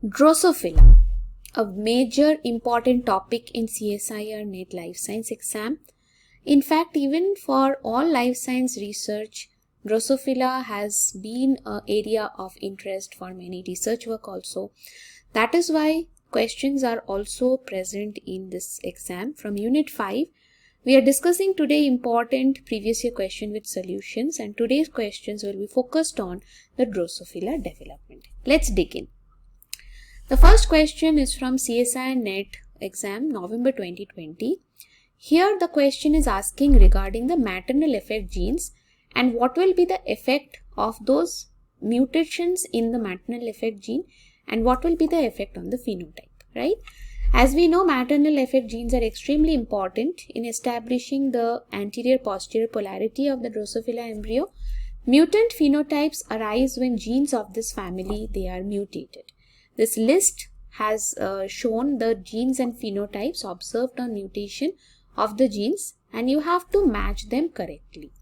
Drosophila, a major important topic in CSIR NET Life Science exam. In fact, even for all life science research, Drosophila has been an area of interest for many research work also. That is why questions are also present in this exam. From Unit 5, we are discussing today important previous year question with solutions, and today's questions will be focused on the Drosophila development. Let's dig in. The first question is from CSIR NET exam November 2020. Here the question is asking regarding the maternal effect genes and what will be the effect of those mutations in the maternal effect gene and what will be the effect on the phenotype, right? As we know, maternal effect genes are extremely important in establishing the anterior-posterior polarity of the Drosophila embryo. Mutant phenotypes arise when genes of this family, they are mutated. This list has shown the genes and phenotypes observed on mutation of the genes, and you have to match them correctly.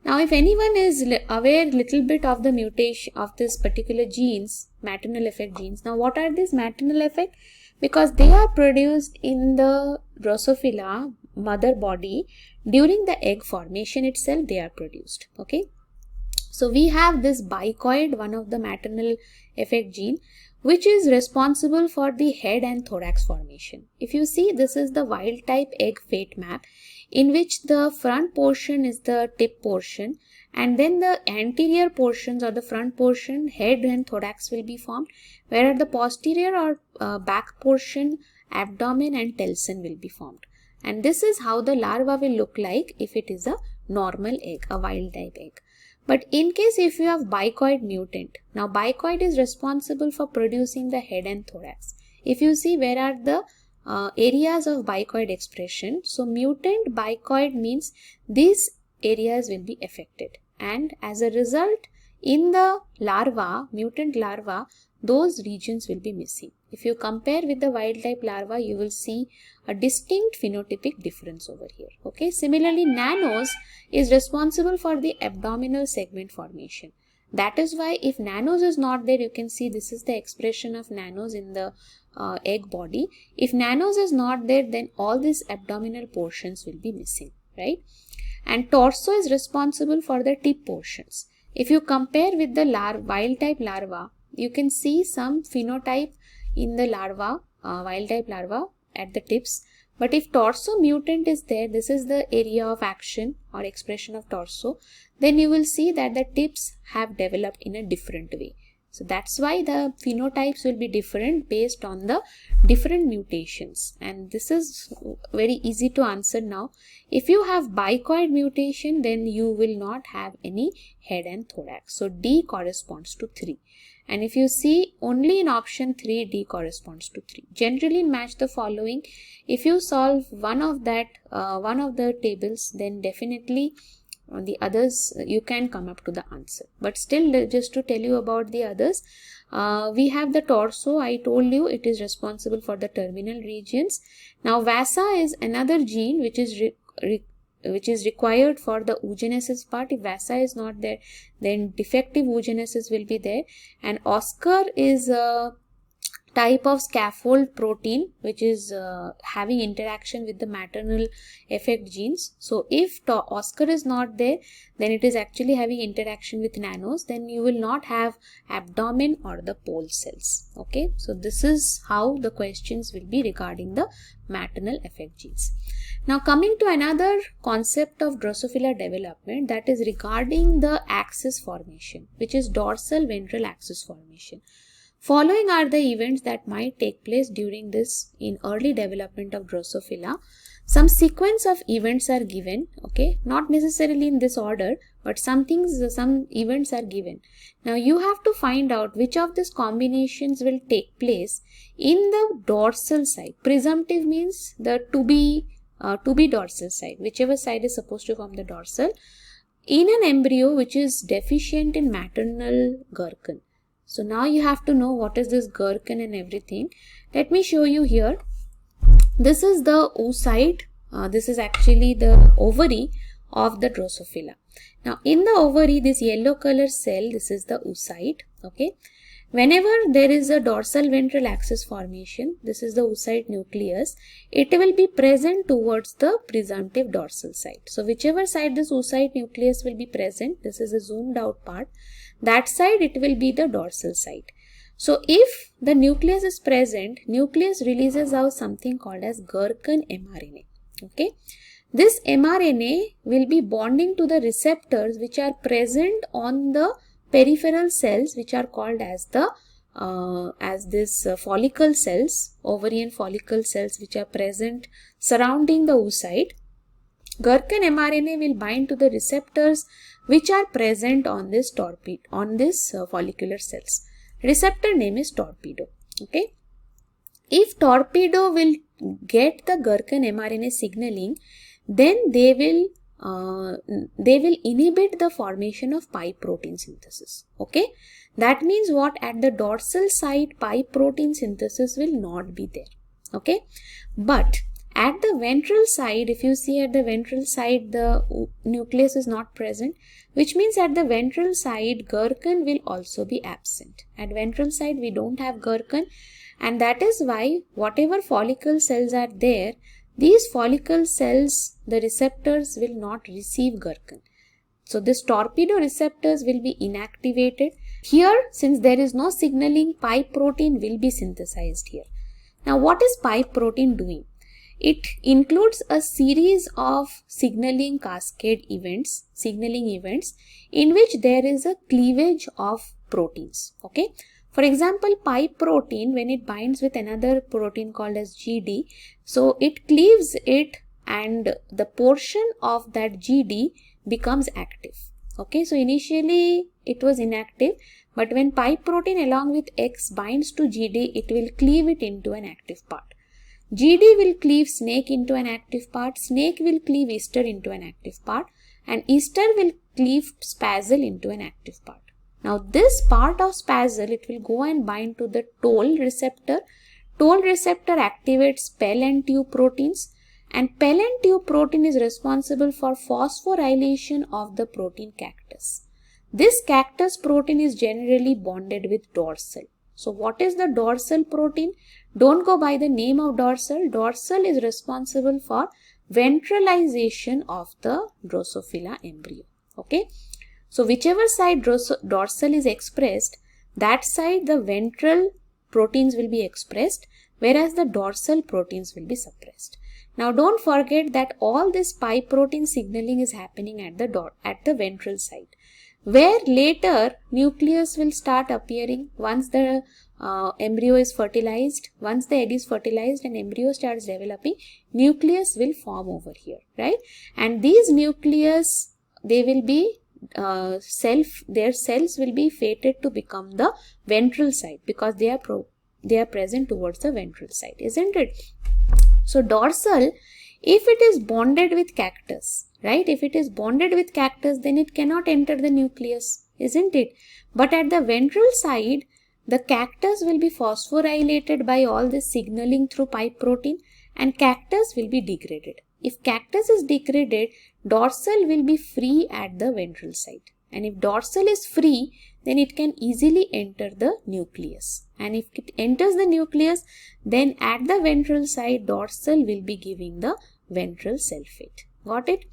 Now, if anyone is aware little bit of the mutation of this particular genes, maternal effect genes. Now, what are these maternal effect? Because they are produced in the Drosophila mother body during the egg formation itself, they are produced. Okay. So, we have this bicoid, one of the maternal effect gene, which is responsible for the head and thorax formation. If you see, this is the wild type egg fate map in which the front portion is the tip portion and then the anterior portions or the front portion, head and thorax will be formed, whereas the posterior or back portion, abdomen and telson will be formed. And this is how the larva will look like if it is a normal egg, a wild type egg. But in case if you have bicoid mutant, now bicoid is responsible for producing the head and thorax. If you see where are the areas of bicoid expression, so mutant bicoid means these areas will be affected. And as a result, in the larva, mutant larva, those regions will be missing. If you compare with the wild type larva, you will see a distinct phenotypic difference over here. Okay. Similarly, nanos is responsible for the abdominal segment formation. That is why if nanos is not there, you can see this is the expression of nanos in the egg body. If nanos is not there, then all these abdominal portions will be missing, right? And torso is responsible for the tip portions. If you compare with the wild type larva, you can see some phenotype in the larva, wild type larva at the tips. But if torso mutant is there, this is the area of action or expression of torso, then you will see that the tips have developed in a different way. So that's why the phenotypes will be different based on the different mutations. And this is very easy to answer now. If you have bicoid mutation, then you will not have any head and thorax. So D corresponds to 3. And if you see only in option 3, D corresponds to 3. Generally match the following. If you solve one of the tables, then definitely on the others you can come up to the answer. But still, just to tell you about the others, we have the torso. I told you it is responsible for the terminal regions. Now VASA is another gene which is required for the oogenesis part. If VASA is not there, then defective oogenesis will be there. And OSCAR is a type of scaffold protein which is having interaction with the maternal effect genes. So if OSCAR is not there, then it is actually having interaction with nanos, then you will not have abdomen or the pole cells. Okay, so this is how the questions will be regarding the maternal effect genes. Now coming to another concept of Drosophila development, that is regarding the axis formation, which is dorsal ventral axis formation. Following are the events that might take place during this in early development of Drosophila. Some sequence of events are given, okay, not necessarily in this order, but some events are given. Now you have to find out which of these combinations will take place in the dorsal side. Presumptive means the to be dorsal side, whichever side is supposed to form the dorsal, in an embryo which is deficient in maternal gherkin. So now you have to know what is this gherkin and everything. Let me show you here. This is the oocyte. This is actually the ovary of the Drosophila. Now in the ovary, this yellow color cell, this is the oocyte. Okay. Whenever there is a dorsal ventral axis formation, this is the oocyte nucleus, it will be present towards the presumptive dorsal side. So whichever side this oocyte nucleus will be present, this is a zoomed out part, that side it will be the dorsal side. So if the nucleus is present, nucleus releases out something called as Gherkin mRNA. Okay. This mRNA will be bonding to the receptors which are present on the peripheral cells, which are called as the follicle cells, ovarian follicle cells, which are present surrounding the oocyte. Gherkin mRNA will bind to the receptors which are present on this follicular cells. Receptor name is torpedo. Okay. If torpedo will get the Gherkin mRNA signaling, then they will inhibit the formation of pipe protein synthesis. Okay. That means what? At the dorsal side, pipe protein synthesis will not be there. Okay. But at the ventral side, if you see at the ventral side, the nucleus is not present, which means at the ventral side, Gherkin will also be absent. At ventral side, we don't have Gherkin, and that is why whatever follicle cells are there, these follicle cells, the receptors will not receive Gherkin. So this torpedo receptors will be inactivated. Here, since there is no signaling, pipe protein will be synthesized here. Now what is pipe protein doing? It includes a series of signaling events in which there is a cleavage of proteins. Okay. For example, pipe protein, when it binds with another protein called as GD, so it cleaves it and the portion of that GD becomes active. Okay, so initially it was inactive, but when pipe protein along with X binds to GD, it will cleave it into an active part. GD will cleave snake into an active part, snake will cleave ester into an active part, and ester will cleave spazole into an active part. Now this part of spazole, it will go and bind to the toll receptor. Toll receptor activates PEL and tube proteins, and PEL and tube protein is responsible for phosphorylation of the protein cactus. This cactus protein is generally bonded with dorsal. So what is the dorsal protein? Don't go by the name of dorsal. Dorsal is responsible for ventralization of the Drosophila embryo. Okay. So whichever side dorsal is expressed, that side the ventral proteins will be expressed, whereas the dorsal proteins will be suppressed. Now don't forget that all this pipe protein signaling is happening at the ventral side, where later nucleus will start appearing once the embryo is fertilized. Once the egg is fertilized and embryo starts developing, nucleus will form over here, right? And these nucleus, they will be their cells will be fated to become the ventral side because they are present towards the ventral side, isn't it? So dorsal, if it is bonded with cactus, right? If it is bonded with cactus, then it cannot enter the nucleus, isn't it? But at the ventral side, the cactus will be phosphorylated by all this signaling through pipe protein, and cactus will be degraded. If cactus is degraded, dorsal will be free at the ventral side. And if dorsal is free, then it can easily enter the nucleus. And if it enters the nucleus, then at the ventral side, dorsal will be giving the ventral sulfate. Got it?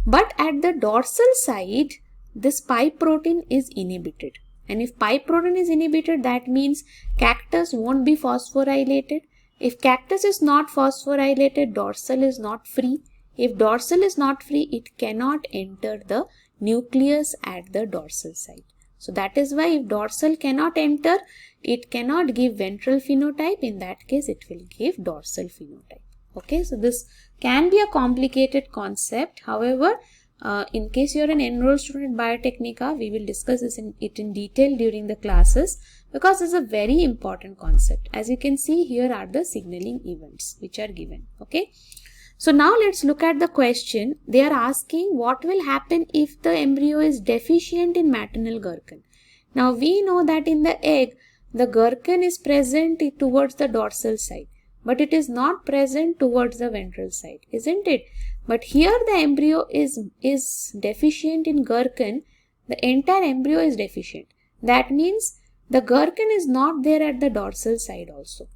But at the dorsal side, this pipe protein is inhibited. And if pipe protein is inhibited, that means cactus won't be phosphorylated. If cactus is not phosphorylated, dorsal is not free. If dorsal is not free, it cannot enter the nucleus at the dorsal side. So that is why if dorsal cannot enter, it cannot give ventral phenotype. In that case, it will give dorsal phenotype. Okay, so this can be a complicated concept. However, in case you are an enrolled student at Biotechnica, we will discuss this in detail during the classes because it's a very important concept. As you can see, here are the signaling events which are given. Okay. So now let's look at the question. They are asking what will happen if the embryo is deficient in maternal Gherkin. Now we know that in the egg, the Gherkin is present towards the dorsal side, but it is not present towards the ventral side, isn't it? But here the embryo is deficient in Gherkin. The entire embryo is deficient. That means the gherkin is not there at the dorsal side also.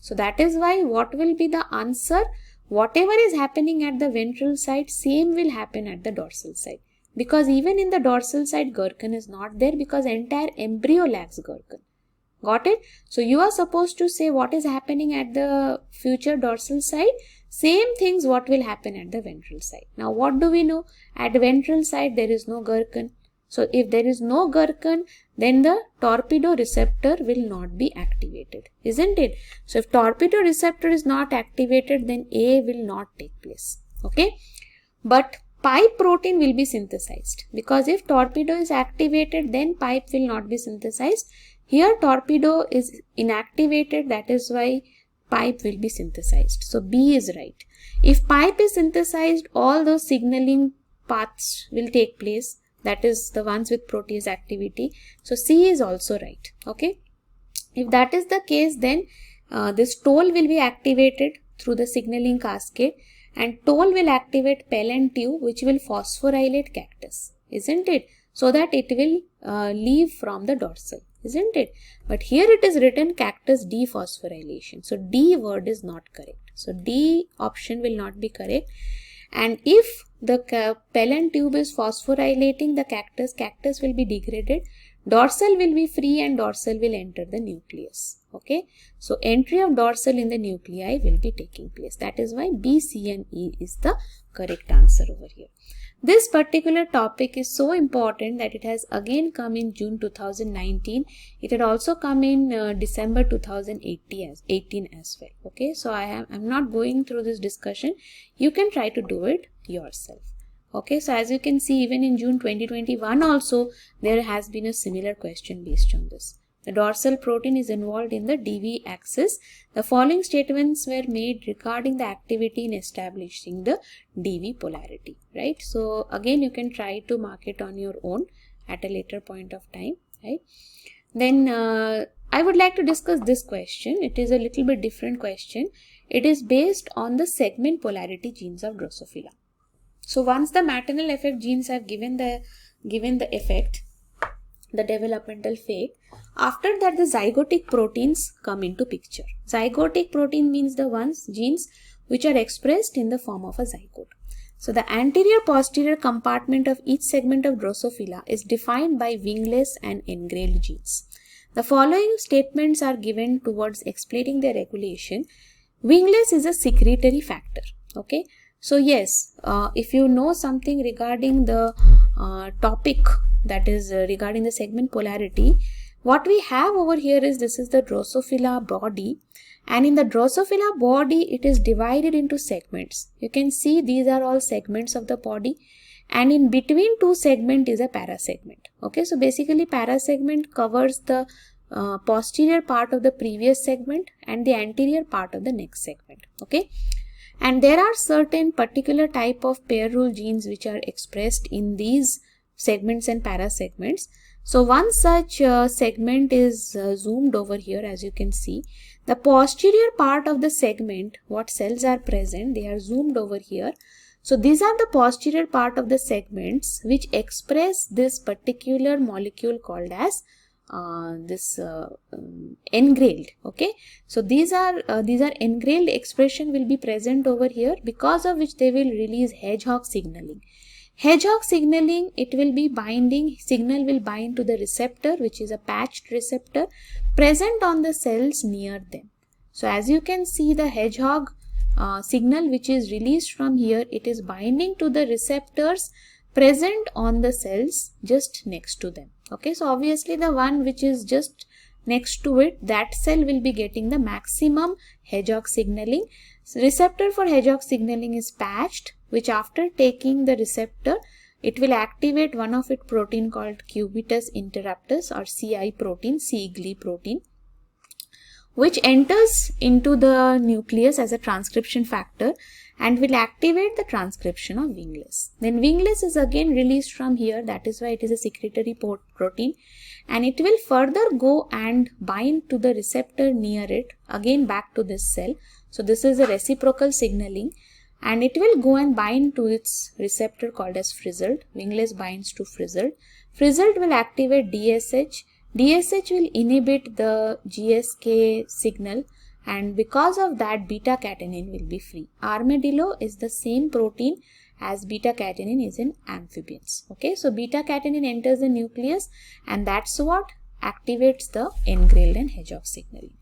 So that is why what will be the answer? Whatever is happening at the ventral side, same will happen at the dorsal side. Because even in the dorsal side, gherkin is not there because entire embryo lacks gherkin. Got it? So you are supposed to say what is happening at the future dorsal side. Same things what will happen at the ventral side. Now what do we know? At ventral side there is no gherkin. So if there is no gherkin, then the torpedo receptor will not be activated, isn't it? So if torpedo receptor is not activated, then A will not take place. Okay. But pipe protein will be synthesized, because if torpedo is activated, then pipe will not be synthesized. Here torpedo is inactivated, that is why pipe will be synthesized. So B is right. If pipe is synthesized, all those signaling paths will take place, that is the ones with protease activity. So C is also right. Okay. If that is the case, then this toll will be activated through the signaling cascade, and toll will activate pellant tube, which will phosphorylate cactus, isn't it? So that it will leave from the dorsal, isn't it? But here it is written cactus dephosphorylation. So D word is not correct. So D option will not be correct. And if the pellant tube is phosphorylating the cactus, cactus will be degraded, dorsal will be free and dorsal will enter the nucleus. Okay. So entry of dorsal in the nuclei will be taking place. That is why B, C and E is the correct answer over here. This particular topic is so important that it has again come in June 2019. It had also come in December 2018 as well. Okay, so I'm not going through this discussion. You can try to do it yourself. Okay, so as you can see, even in June 2021 also there has been a similar question based on this. The dorsal protein is involved in the DV axis. The following statements were made regarding the activity in establishing the DV polarity, right? So again, you can try to mark it on your own at a later point of time, right? Then I would like to discuss this question. It is a little bit different question. It is based on the segment polarity genes of Drosophila. So once the maternal effect genes have given the effect, the developmental fate, after that the zygotic proteins come into picture. Zygotic protein means the genes which are expressed in the form of a zygote. So the anterior posterior compartment of each segment of Drosophila is defined by wingless and engrailed genes. The following statements are given towards explaining their regulation. Wingless is a secretory factor. Okay. So yes, if you know something regarding the topic, that is regarding the segment polarity, what we have over here is this is the Drosophila body, and in the Drosophila body it is divided into segments. You can see these are all segments of the body, and in between two segments is a parasegment. Okay, so basically parasegment covers the posterior part of the previous segment and the anterior part of the next segment. Okay. And there are certain particular type of pair rule genes which are expressed in these segments and parasegments. So one such segment is zoomed over here, as you can see. The posterior part of the segment, what cells are present, they are zoomed over here. So these are the posterior part of the segments which express this particular molecule called as engrailed. Okay, so these are engrailed expression will be present over here, because of which they will release hedgehog signaling. Hedgehog signaling, it will be binding, signal will bind to the receptor, which is a patched receptor present on the cells near them. So as you can see, the hedgehog signal which is released from here, it is binding to the receptors present on the cells just next to them. Okay, so obviously the one which is just next to it, that cell will be getting the maximum hedgehog signaling. So receptor for hedgehog signaling is patched, which after taking the receptor, it will activate one of its protein called cubitus interruptus or CI protein, Sigley protein, which enters into the nucleus as a transcription factor and will activate the transcription of wingless. Then wingless is again released from here, that is why it is a secretory protein, and it will further go and bind to the receptor near it, again back to this cell. So this is a reciprocal signaling, and it will go and bind to its receptor called as frizzled. Wingless binds to frizzled. Frizzled will activate DSH, DSH will inhibit the GSK signal, and because of that beta-catenin will be free. Armadillo is the same protein as beta-catenin is in amphibians. Okay, so beta-catenin enters the nucleus, and that's what activates the engrailed and hedgehog signaling.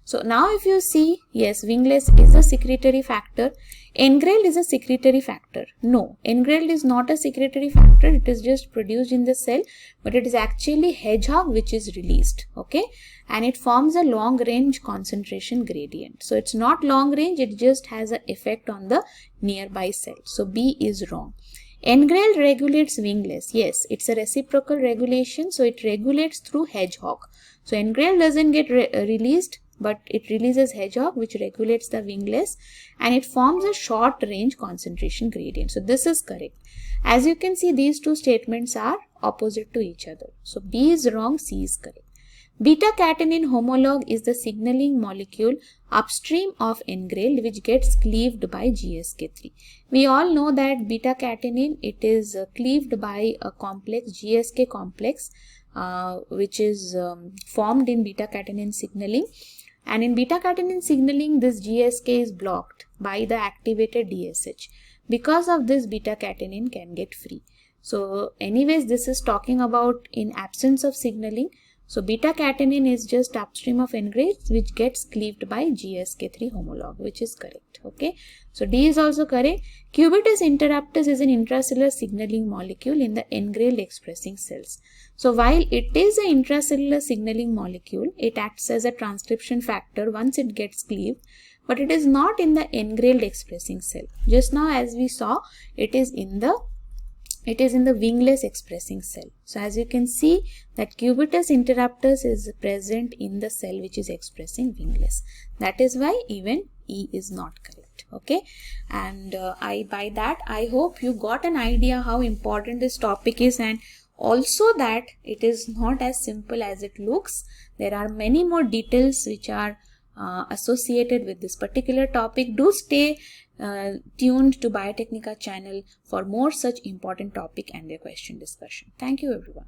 So now if you see, yes, wingless is a secretory factor. Engrailed is a secretory factor. No, engrailed is not a secretory factor. It is just produced in the cell, but it is actually hedgehog which is released. Okay, and it forms a long range concentration gradient. So it's not long range, it just has an effect on the nearby cell. So B is wrong. Engrailed regulates wingless. Yes, it's a reciprocal regulation. So it regulates through hedgehog. So engrailed doesn't get released, but it releases hedgehog which regulates the wingless, and it forms a short range concentration gradient. So this is correct. As you can see, these two statements are opposite to each other. So B is wrong, C is correct. Beta-catenin homolog is the signaling molecule upstream of engrailed which gets cleaved by GSK3. We all know that beta-catenin, it is cleaved by a complex, GSK complex, which is formed in beta-catenin signaling. And in beta-catenin signaling, this GSK is blocked by the activated DSH. Because of this, beta-catenin can get free. So anyways, this is talking about in absence of signaling. So beta-catenin is just upstream of engrailed which gets cleaved by GSK3 homolog, which is correct. Okay, so D is also correct. Cubitus interruptus is an intracellular signaling molecule in the engrailed expressing cells. So while it is an intracellular signaling molecule, it acts as a transcription factor once it gets cleaved, but it is not in the engrailed expressing cell. Just now as we saw, it is in the wingless expressing cell. So as you can see that cubitus interruptus is present in the cell which is expressing wingless. That is why even E is not correct. Okay, and by that I hope you got an idea how important this topic is, and also that it is not as simple as it looks. There are many more details which are associated with this particular topic. Do stay tuned to Biotecnika channel for more such important topic and their question discussion. Thank you everyone.